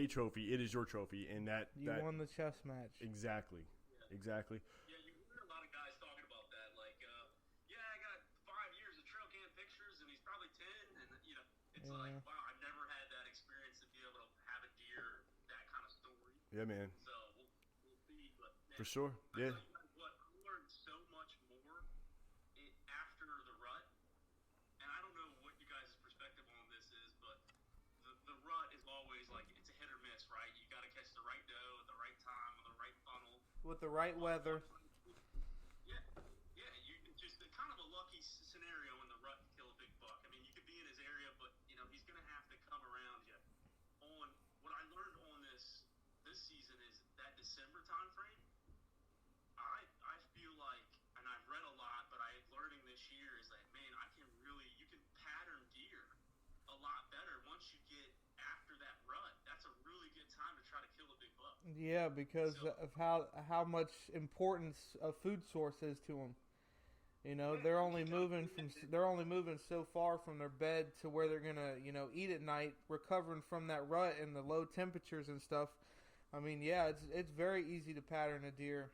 a trophy, it is your trophy, and You won the chess match. Exactly. Yeah. Exactly. Yeah, you hear a lot of guys talking about that. Like, yeah, I got 5 years of trail cam pictures, and he's probably 10. And, it's like, wow, I've never had that experience to be able to have a deer, that kind of story. Yeah, man. So we'll see. But, man, for sure. Yeah. What, I learned so much more after the rut. And I don't know what you guys' perspective on this is, but the rut is always like, it's a hit or miss, right? You got to catch the right doe at the right time with the right funnel. With the right weather. Yeah, it's just kind of a lucky scenario in the rut to kill a big buck. I mean, you could be in his area, but he's going to have to come around you. On what I learned on this season is that December time frame. I feel like, and I've read a lot, but learning this year is that, man, you can pattern deer a lot better once you get after that rut. That's a really good time to try to kill a big buck. Yeah, because of how much importance a food source is to them. They're only moving so far from their bed to where they're gonna eat at night, recovering from that rut and the low temperatures and stuff. I mean, yeah, it's very easy to pattern a deer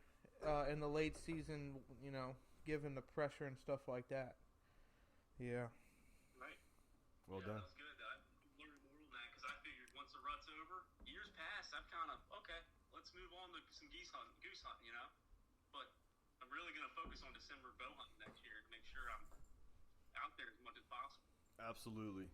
in the late season, given the pressure and stuff like that. Yeah. Right. Well done. That's good. I learned more on that because I figured once the rut's over, years past, I'm kind of, okay, let's move on to some goose hunting, But I'm really going to focus on December bow hunting next year to make sure I'm out there as much as possible. Absolutely.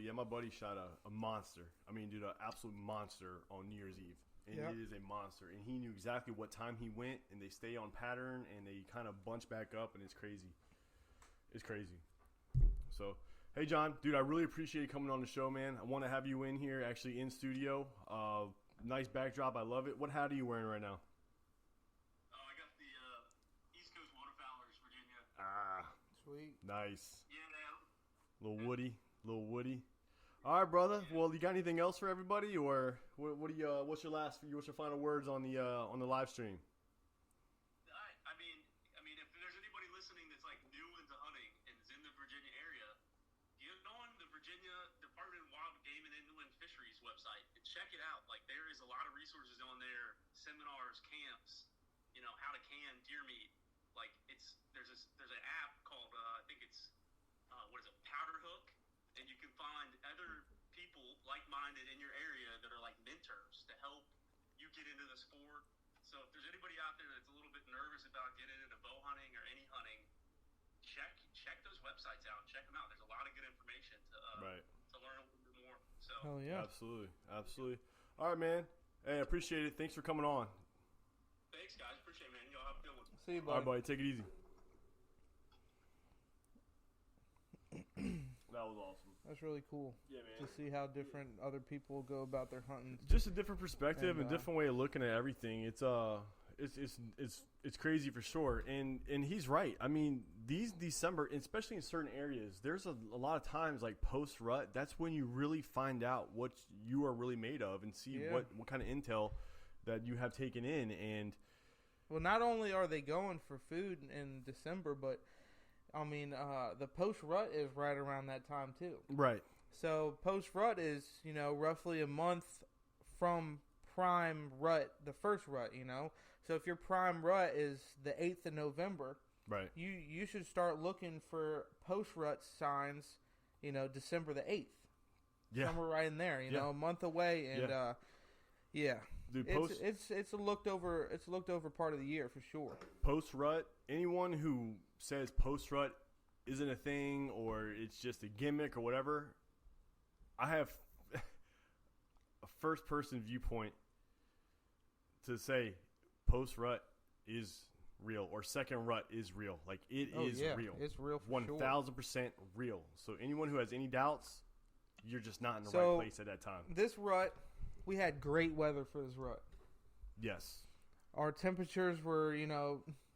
Yeah, my buddy shot a monster. I mean, dude, an absolute monster on New Year's Eve. And It is a monster. And he knew exactly what time he went, and they stay on pattern, and they kind of bunch back up, and it's crazy. It's crazy. So, hey, John, dude, I really appreciate you coming on the show, man. I want to have you in here, actually in studio. Nice backdrop. I love it. What hat are you wearing right now? I got the East Coast Waterfowlers, Virginia. Ah. Sweet. Nice. Yeah, man. Little Woody. All right, brother. Well, you got anything else for everybody, or what do you? What's your final words on the live stream? I mean, if there's anybody listening that's like new into hunting and is in the Virginia area, get on the Virginia Department of Wild Game and Inland Fisheries website and check it out. Like, there is a lot of resources on there, seminars, camps, how to can deer meat. Like, there's an app called I think it's Powder Hook. And you can find other people like-minded in your area that are like mentors to help you get into the sport. So if there's anybody out there that's a little bit nervous about getting into bow hunting or any hunting, check those websites out. Check them out. There's a lot of good information to learn a little bit more. So hell yeah, absolutely. All right, man. Hey, I appreciate it. Thanks for coming on. Thanks, guys. Appreciate it, man. Y'all have a good one. See you, buddy. All right, buddy. Take it easy. That was awesome. That's really cool. Yeah, man. To see how different other people go about their hunting. Just a different perspective and different way of looking at everything. It's crazy for sure. And he's right. I mean, these December, especially in certain areas, there's a lot of times like post rut. That's when you really find out what you are really made of and see what kind of intel that you have taken in. And well, not only are they going for food in December, but I mean, the post-rut is right around that time, too. Right. So, post-rut is, roughly a month from prime rut, the first rut, So, if your prime rut is the 8th of November, right, you should start looking for post-rut signs, December the 8th. Yeah. Somewhere right in there, a month away. And, Dude, it's a looked over part of the year for sure. Post-rut, anyone who says post-rut isn't a thing or it's just a gimmick or whatever, I have a first-person viewpoint to say post-rut is real or second rut is real. Like, it is real. It's real for 1,000% real. So anyone who has any doubts, you're just not in the right place at that time. This rut, we had great weather for this rut. Yes. Our temperatures were,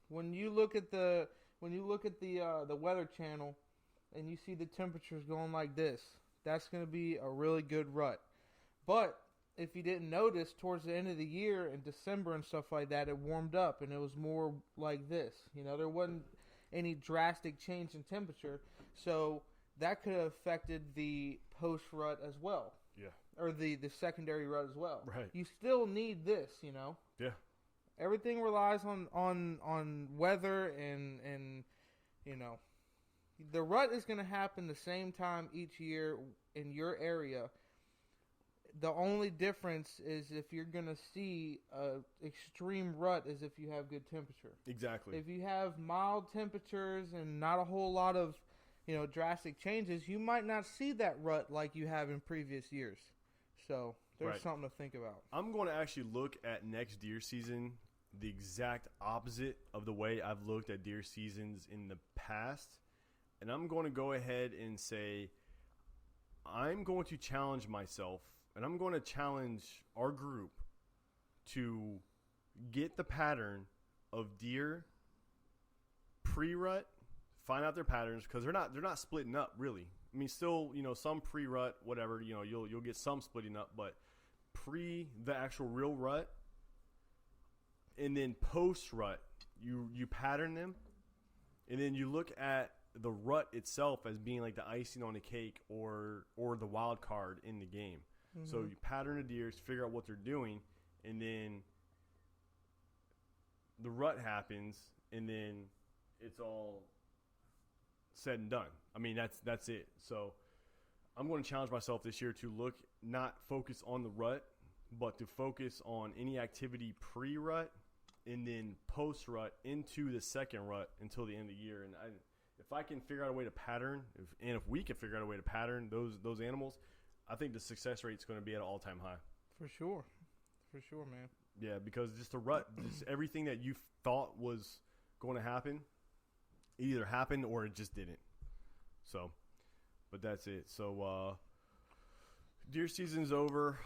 when you look at the Weather Channel and you see the temperatures going like this, that's going to be a really good rut. But if you didn't notice, towards the end of the year in December and stuff like that, it warmed up and it was more like this. There wasn't any drastic change in temperature, so that could have affected the post-rut as well. Yeah. or the secondary rut as well. Right. You still need this, you know. Yeah. Everything relies on weather and you know, the rut is going to happen the same time each year in your area. The only difference is if you're going to see a extreme rut is if you have good temperature. Exactly. If you have mild temperatures and not a whole lot of, you know, drastic changes, you might not see that rut like you have in previous years. So there's Right. something to think about. I'm going to actually look at next deer season the exact opposite of the way I've looked at deer seasons in the past. And I'm going to go ahead and say I'm going to challenge myself, and I'm going to challenge our group to get the pattern of deer pre-rut, find out their patterns, because they're not splitting up really. I mean, still, you know, some pre-rut, whatever, you know, you'll get some splitting up, but pre the actual real rut, and then post-rut, you pattern them, and then you look at the rut itself as being like the icing on the cake or the wild card in the game. Mm-hmm. So you pattern the deers, figure out what they're doing, and then the rut happens, and then it's all said and done. I mean, that's it. So I'm going to challenge myself this year to not focus on the rut, but to focus on any activity pre-rut and then post-rut into the second rut until the end of the year. And if I can figure out a way to pattern, if we can figure out a way to pattern those animals, I think the success rate is going to be at an all-time high. For sure, man. Yeah, because just the rut, just everything that you thought was going to happen, it either happened or it just didn't. So, but that's it. So, deer season's over.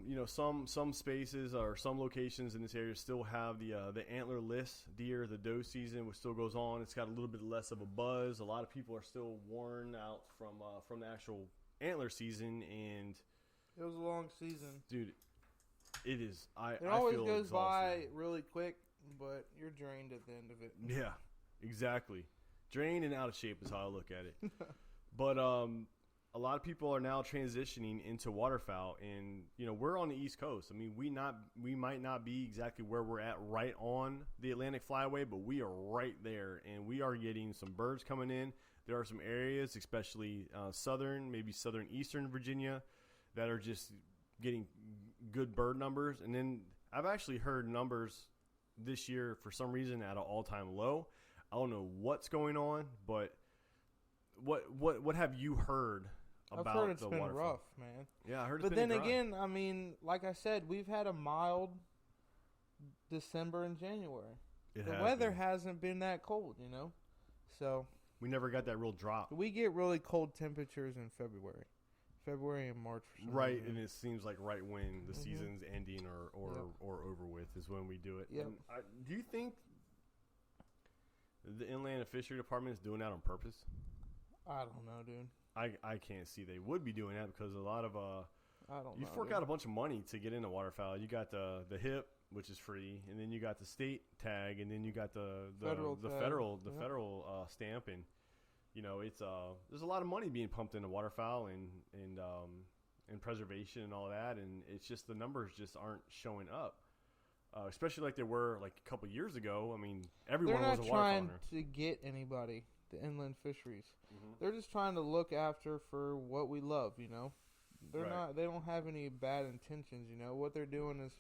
You know, some spaces or some locations in this area still have the antlerless deer. The doe season, which still goes on. It's got a little bit less of a buzz. A lot of people are still worn out from the actual antler season, and it was a long season, dude. It is. It always feel goes exhausted. by really quick, but you're drained at the end of it. Yeah, exactly. Drained and out of shape is how I look at it. But a lot of people are now transitioning into waterfowl, and you know, we're on the East Coast. I mean, we might not be exactly where we're at right on the Atlantic Flyway, but we are right there, and we are getting some birds coming in. There are some areas, especially maybe southern eastern Virginia, that are just getting good bird numbers. And then I've actually heard numbers this year for some reason at an all-time low. I don't know what's going on, but what have you heard about I've heard it's the been waterfowl? rough, man. Yeah, I heard. But it's been then dry. again, I mean, like I said, we've had a mild December and January. The weather hasn't been that cold, you know. So we never got that real drop. we get really cold temperatures in February and March. For some Right, reason. and it seems like right when the Mhm. season's ending or Yep. over with is when we do it. Yep. And do you think the Inland Fishery Department is doing that on purpose? I don't know, dude. I can't see they would be doing that because a lot of I don't you know. fork dude. out a bunch of money to get into waterfowl. You got the HIP, which is free, and then you got the state tag, and then you got the Federal tag. federal Yep. federal stamp, and you know it's there's a lot of money being pumped into waterfowl and preservation and all that, and it's just the numbers just aren't showing up, especially like they were like a couple years ago. I mean, everyone They're was not a waterfowl trying hunter. to get anybody to inland fisheries. Mhm. They're just trying to look after for what we love, you know. They're Right. not. They don't have any bad intentions, you know. What they're doing is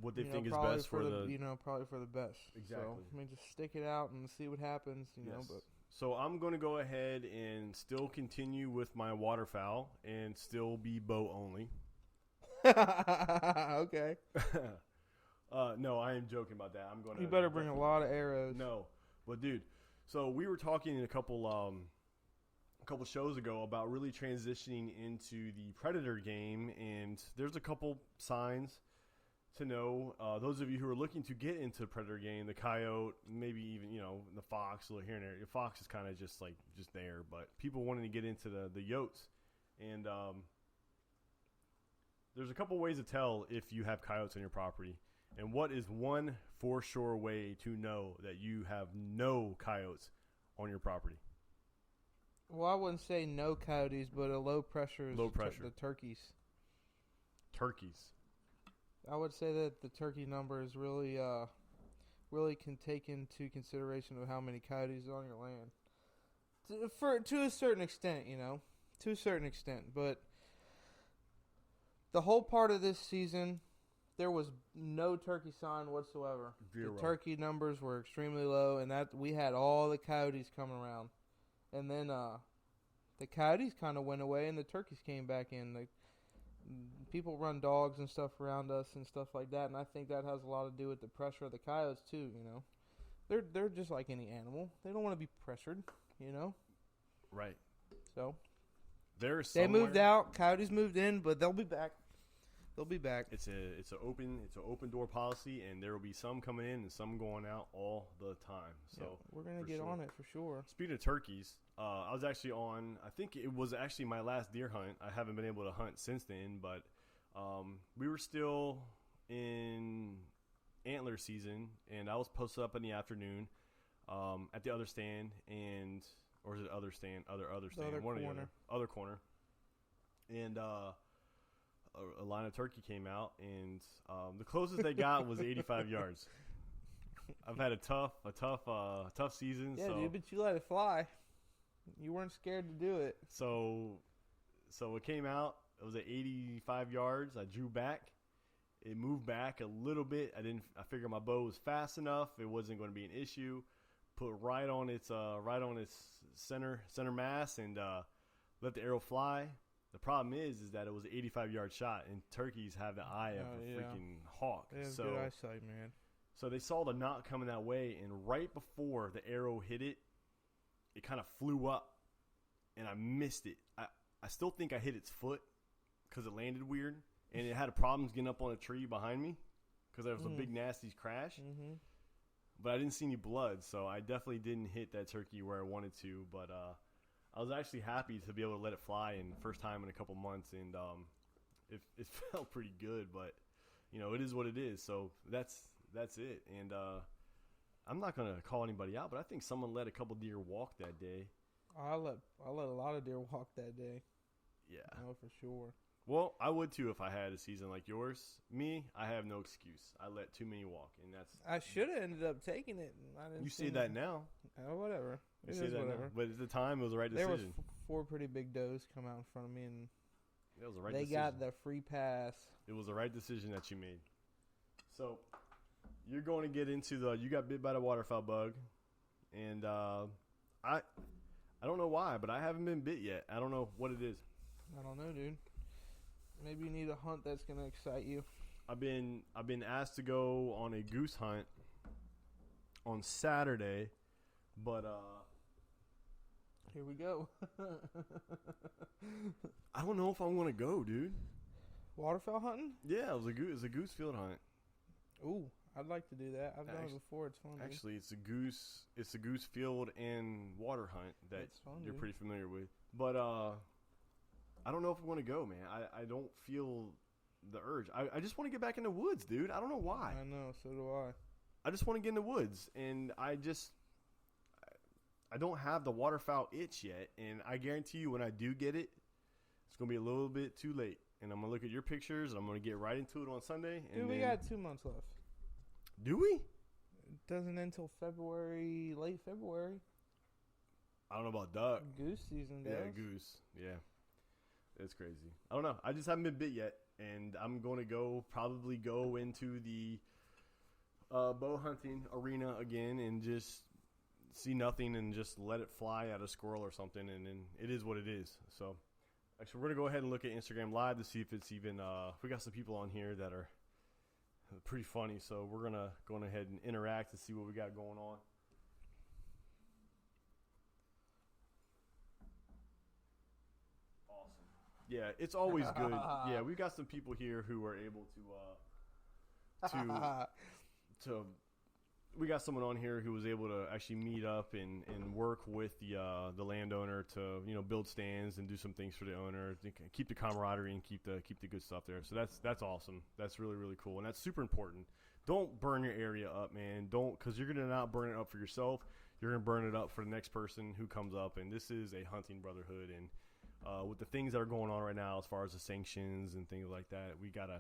What they you know, think is probably best for the you know, probably for the best. Exactly. So, I mean, just stick it out and see what happens, you know. Yes. So I'm going to go ahead and still continue with my waterfowl and still be bow only. But okay, No, I am joking about that. I'm going to. you better bring a lot of arrows. No, but dude, so we were talking a couple shows ago about really transitioning into the predator game, and there's a couple signs to know. Those of you who are looking to get into the predator game, the coyote, maybe even the fox, a little here and there. The fox is kind of just there, but people wanting to get into the yotes, and there's a couple ways to tell if you have coyotes on your property. And what is one for sure way to know that you have no coyotes on your property? Well, I wouldn't say no coyotes, but a low pressure is Low pressure. the turkeys. Turkeys. I would say that the turkey number is really can take into consideration of how many coyotes are on your land. To a certain extent, to a certain extent. But the whole part of this season, there was no turkey sign whatsoever. Zero. The turkey numbers were extremely low, and that we had all the coyotes coming around. And then the coyotes kind of went away, and the turkeys came back in. People run dogs and stuff around us and stuff like that, and I think that has a lot to do with the pressure of the coyotes too. They're just like any animal. They don't want to be pressured. Right. So they moved out. Coyotes moved in, but they'll be back. They'll be back. It's an open door policy, and there will be some coming in and some going out all the time. So yeah, we're gonna get on it for sure. Speaking of turkeys, I was actually on. I think it was actually my last deer hunt. I haven't been able to hunt since then, but we were still in antler season, and I was posted up in the afternoon at the other stand, or is it other stand? Other stand, other one corner. Or the other corner, and a line of turkey came out, and the closest they got was 85 yards. I've had a tough season. Yeah, so, dude, but you let it fly. You weren't scared to do it. So it came out. It was at 85 yards. I drew back. It moved back a little bit. I figured my bow was fast enough. It wasn't going to be an issue. Put right on its center mass and let the arrow fly. The problem is that it was an 85-yard shot, and turkeys have the eye of a freaking hawk. They have good eyesight, man. So they saw the knot coming that way, and right before the arrow hit it, it kind of flew up, and I missed it. I still think I hit its foot because it landed weird, and it had problems getting up on a tree behind me because there was a big nasty crash. Mm-hmm. But I didn't see any blood, so I definitely didn't hit that turkey where I wanted to. But I was actually happy to be able to let it fly in the first time in a couple months, and it felt pretty good. But it is what it is. So that's it. And I'm not gonna call anybody out, but I think someone let a couple deer walk that day. I let a lot of deer walk that day. Yeah, for sure. Well, I would too if I had a season like yours. Me, I have no excuse. I let too many walk, and that's. I should have ended up taking it. I didn't. You say that now. Oh, whatever. You say that whatever. now. But at the time, it was the right decision. There was 4 pretty big does come out in front of me, and it was the right they decision. got the free pass. It was the right decision that you made. So, you're going to get into you got bit by the waterfowl bug, and I don't know why, but I haven't been bit yet. I don't know what it is. I don't know, dude. Maybe you need a hunt that's gonna excite you. I've been asked to go on a goose hunt on Saturday, but here we go. I don't know if I want to go, dude. Waterfowl hunting? Yeah, it was a goose field hunt. Ooh, I'd like to do that. I've done it before. It's fun. Actually, it's a goose field and water hunt that you're pretty familiar with. But I don't know if I want to go, man. I don't feel the urge. I just want to get back in the woods, dude. I don't know why. I know, so do I. I just want to get in the woods, and I don't have the waterfowl itch yet, and I guarantee you when I do get it, it's going to be a little bit too late. And I'm going to look at your pictures, and I'm going to get right into it on Sunday. Dude, we got 2 months left. Do we? It doesn't end until February, late February. I don't know about duck. Goose season, does. Yeah, goose. Yeah. It's crazy. I don't know. I just haven't been bit yet, and I'm going to probably go into the bow hunting arena again and just see nothing and just let it fly at a squirrel or something, and then it is what it is. So, actually, we're going to go ahead and look at Instagram Live to see if it's even we got some people on here that are pretty funny, so we're going to go ahead and interact and see what we got going on. Yeah, it's always good. Yeah, we've got some people here who are able to we got someone on here who was able to actually meet up and work with the landowner to build stands and do some things for the owner, keep the camaraderie and keep the good stuff there. So that's awesome. That's really, really cool, and that's super important. Don't burn your area up, man. Don't, because you're gonna not burn it up for yourself. you're gonna burn it up for the next person who comes up. And this is a hunting brotherhood, and with the things that are going on right now as far as the sanctions and things like that, we gotta